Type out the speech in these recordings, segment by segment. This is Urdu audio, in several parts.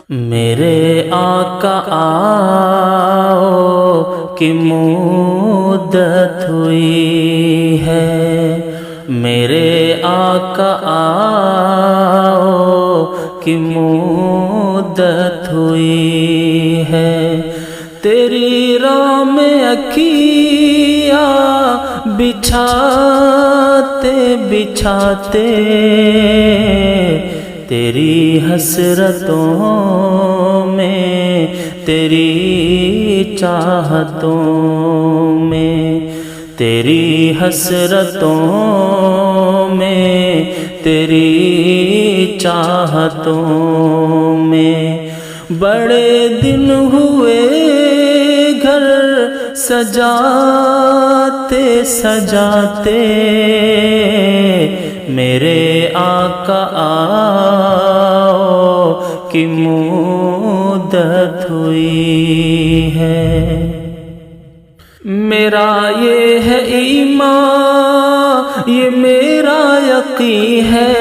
میرے آقا آؤ کی مدت ہوئی ہے، میرے آقا آؤ کی مدت ہوئی ہے، تیری راہ میں اکھیاں بچھاتے بچھاتے تیری حسرتوں میں، تیری چاہتوں میں، تیری حسرتوں میں، تیری چاہتوں میں، بڑے دن ہوئے گھر سجاتے سجاتے، میرے آقا آؤ کی مدت ہوئی ہے۔ میرا یہ ہے ایمان، یہ میرا یقین ہے،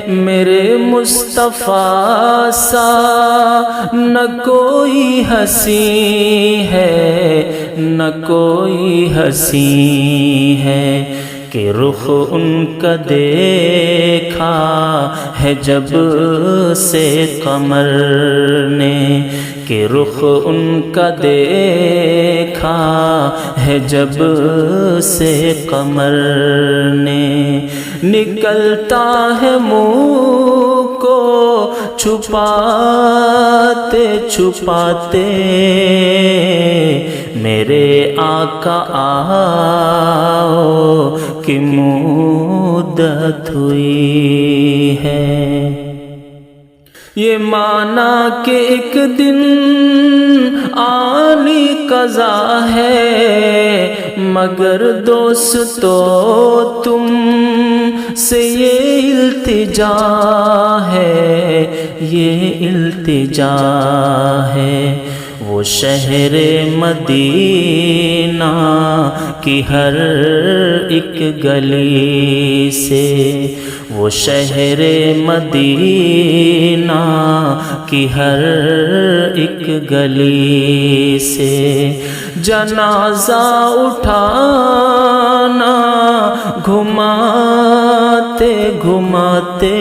میرے مصطفیٰ سا نہ کوئی ہنسی ہے، نہ کوئی ہنسی ہے، کہ رخ ان کا دیکھا ہے جب سے قمر نے، کہ رخ ان کا دیکھا ہے جب سے قمر نے، نکلتا ہے منہ کو چھپاتے چھپاتے، میرے آقا آؤ کی مدت ہوئی ہے۔ یہ مانا کہ ایک دن آنی قضا ہے، مگر دوستو تم سے یہ التجا ہے، یہ التجا ہے، وہ شہر مدینہ کی ہر ایک گلی سے، وہ شہر مدینہ کی ہر ایک گلی سے، جنازہ اٹھانا گھماتے گھماتے،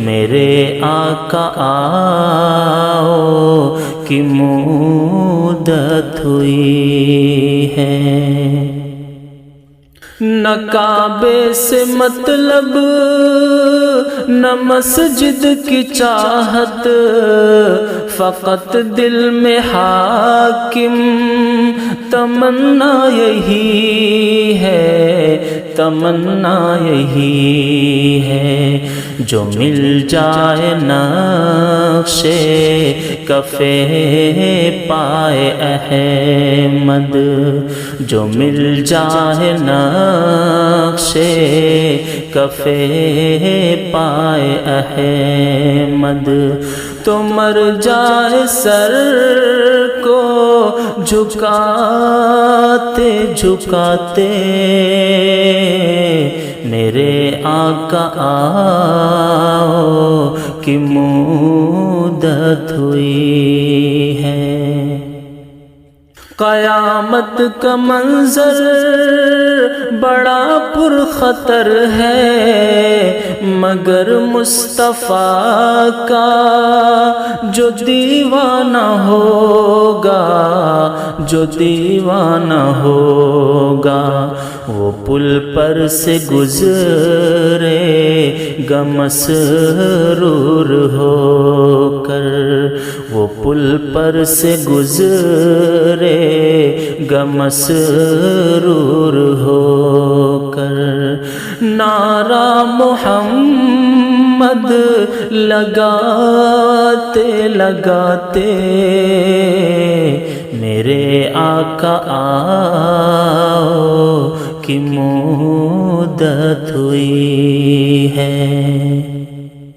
میرے آقا آؤ کی مدت ہوئی ہے۔ نہ کعبے سے مطلب، نہ مسجد کی چاہت، فقط دل میں حاکم تمنا یہی ہے، تمنا یہی ہے، جو مل جائے نقش کفے پائے احمد، جو مل جائے نقش کفے پائے احمد، تو مر جائے سر کو جھکاتے جھکاتے، میرے آقا آؤ کی مدت ہوئی ہے۔ قیامت کا منظر بڑا پرخطر ہے، مگر مصطفیٰ کا جو دیوانہ ہوگا، جو دیوانہ ہوگا، وہ پل پر سے گزرے گا مسرور ہو کر، وہ پل پر سے گزرے گا مسرور ہو کر، نعرہ محمد لگاتے لگاتے، میرے آقا آؤ کی مدت ہوئی ہے۔